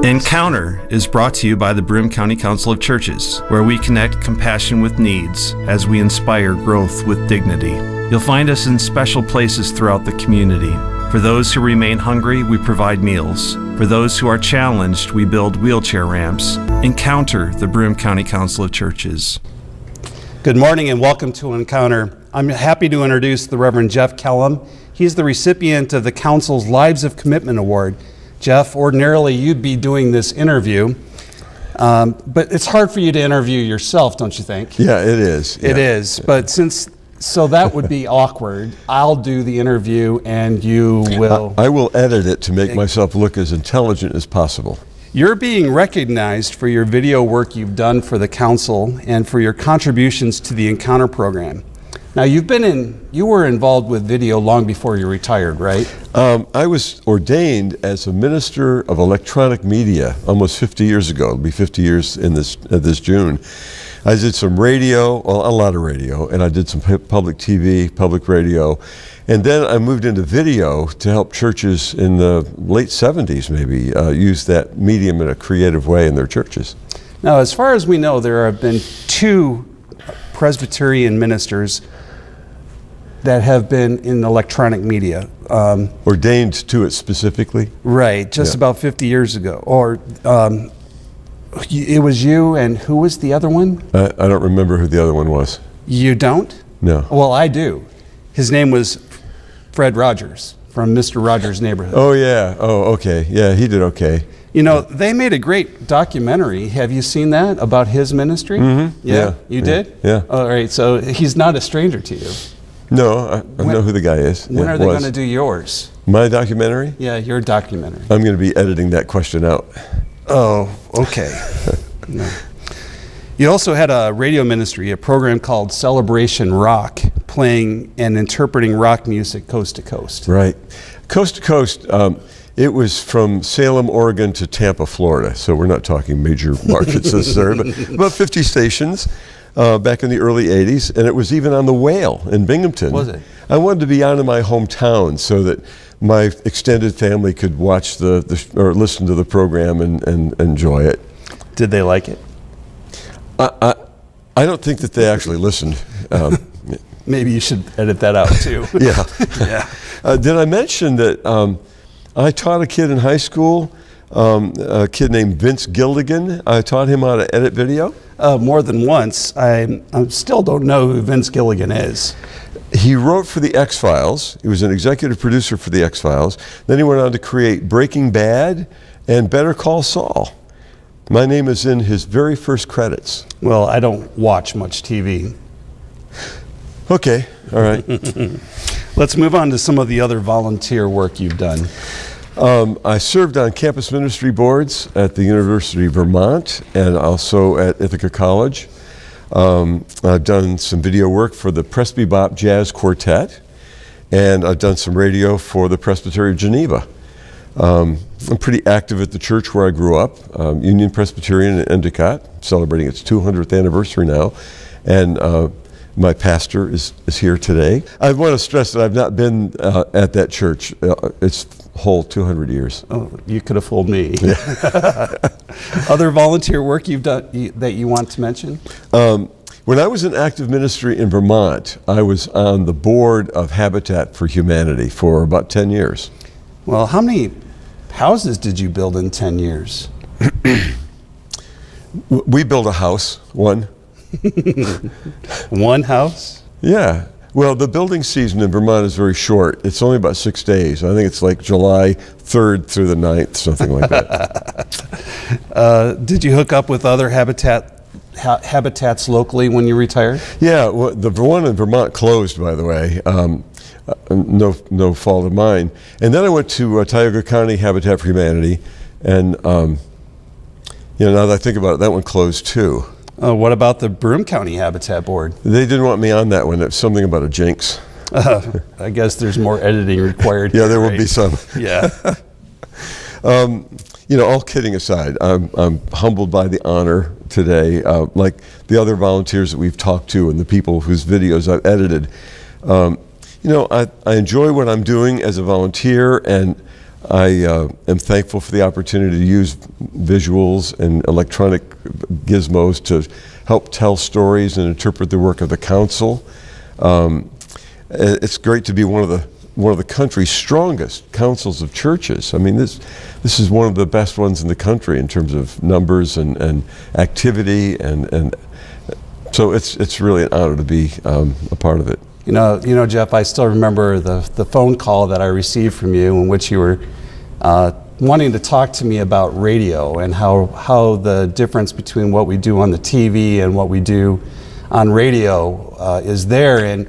Encounter is brought to you by the Broome County Council of Churches, where we connect compassion with needs as we inspire growth with dignity. You'll find us in special places throughout the community. For those who remain hungry, we provide meals. For those who are challenged, we build wheelchair ramps. Encounter the Broome County Council of Churches. Good morning and welcome to Encounter. I'm happy to introduce the Reverend Jeff Kellam. He's the recipient of the Council's Lives of Commitment Award. Jeff, ordinarily you'd be doing this interview, but it's hard for you to interview yourself, don't you think? Yeah, it is. It is, but so that would be awkward. I'll do the interview and you will... I will edit it to make myself look as intelligent as possible. You're being recognized for your video work you've done for the council and for your contributions to the Encounter program. Now, you were involved with video long before you retired, right? I was ordained as a minister of electronic media almost 50 years ago. It'll be 50 years in this June. I did some radio, well, a lot of radio, and I did some public TV, public radio, and then I moved into video to help churches in the late 70s maybe use that medium in a creative way in their churches. Now, as far as we know, there have been 2 Presbyterian ministers that have been in electronic media. Ordained to it specifically? Right, just about 50 years ago. Or it was you, and who was the other one? I don't remember who the other one was. You don't? No. Well, I do. His name was Fred Rogers from Mr. Rogers' Neighborhood. Oh, yeah. Oh, okay. Yeah, he did okay. You know, they made a great documentary. Have you seen that about his ministry? Mm-hmm. Yeah. You did? Yeah. All right, so he's not a stranger to you. No, I know who the guy is. When are they going to do yours? My documentary? Yeah, your documentary. I'm going to be editing that question out. Oh, okay. No. You also had a radio ministry, a program called Celebration Rock, playing and interpreting rock music coast to coast. Right. Coast to coast, it was from Salem, Oregon to Tampa, Florida. So we're not talking major markets necessarily, but about 50 stations back in the early 80s. And it was even on the Whale in Binghamton. Was it? I wanted to be on in my hometown so that my extended family could watch or listen to the program and enjoy it. Did they like it? I don't think that they actually listened. Maybe you should edit that out too. Yeah. Yeah. Did I mention that I taught a kid in high school, a kid named Vince Gilligan. I taught him how to edit video. More than once. I still don't know who Vince Gilligan is. He wrote for the X-Files. He was an executive producer for the X-Files. Then he went on to create Breaking Bad and Better Call Saul. My name is in his very first credits. Well, I don't watch much TV. Okay, all right. Let's move on to some of the other volunteer work you've done. I served on campus ministry boards at the University of Vermont and also at Ithaca College. I've done some video work for the Presby Bop Jazz Quartet, and I've done some radio for the Presbytery of Geneva. I'm pretty active at the church where I grew up, Union Presbyterian in Endicott, celebrating its 200th anniversary now, and my pastor is here today. I want to stress that I've not been at that church its whole 200 years. Oh, you could have fooled me. Yeah. Other volunteer work you've done that you want to mention? When I was in active ministry in Vermont, I was on the board of Habitat for Humanity for about 10 years. Well, how many houses did you build in 10 years? We built a house, one. One house? Yeah. Well, the building season in Vermont is very short. It's only about 6 days. I think it's like July 3rd through the 9th, something like that. Did you hook up with other habitats locally when you retired? Yeah, well, the one in Vermont closed, by the way. No fault of mine. And then I went to Tioga County Habitat for Humanity, and now that I think about it, that one closed too. What about the Broome County Habitat Board? They didn't want me on that one. It's something about a jinx. I guess there's more editing required. Yeah, there will be some. Yeah. All kidding aside, I'm humbled by the honor today. Like the other volunteers that we've talked to and the people whose videos I've edited. I enjoy what I'm doing as a volunteer, and I am thankful for the opportunity to use visuals and electronic gizmos to help tell stories and interpret the work of the council. It's great to be one of the country's strongest councils of churches. I mean, this is one of the best ones in the country in terms of numbers and activity, and so it's really an honor to be a part of it. You know, Jeff, I still remember the phone call that I received from you in which you were wanting to talk to me about radio and how the difference between what we do on the TV and what we do on radio is there. And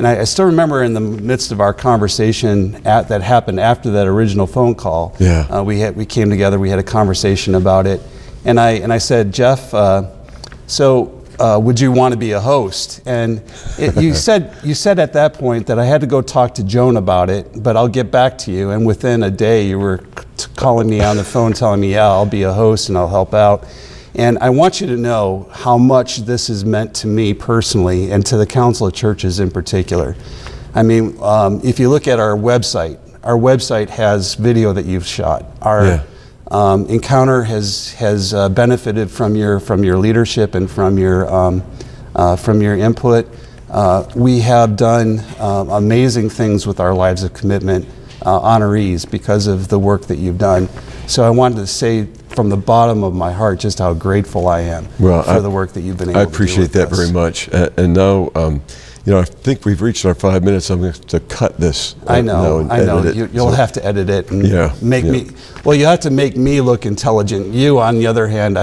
I still remember in the midst of our conversation that happened after that original phone call. Yeah. We came together, we had a conversation about it, and I said, Jeff, would you want to be a host? And you said at that point that I had to go talk to Joan about it, but I'll get back to you. And within a day, you were calling me on the phone, telling me, yeah, I'll be a host and I'll help out. And I want you to know how much this has meant to me personally and to the Council of Churches in particular. I mean, if you look at our website has video that you've shot. Our Encounter has benefited from your leadership and from your input. We have done amazing things with our Lives of Commitment honorees because of the work that you've done. So I wanted to say from the bottom of my heart just how grateful I am for the work that you've been able to do. I appreciate that very much. And now, I think we've reached our 5 minutes. I'm going to cut this. I know. You'll have to edit it and make me. Well, you have to make me look intelligent. You, on the other hand,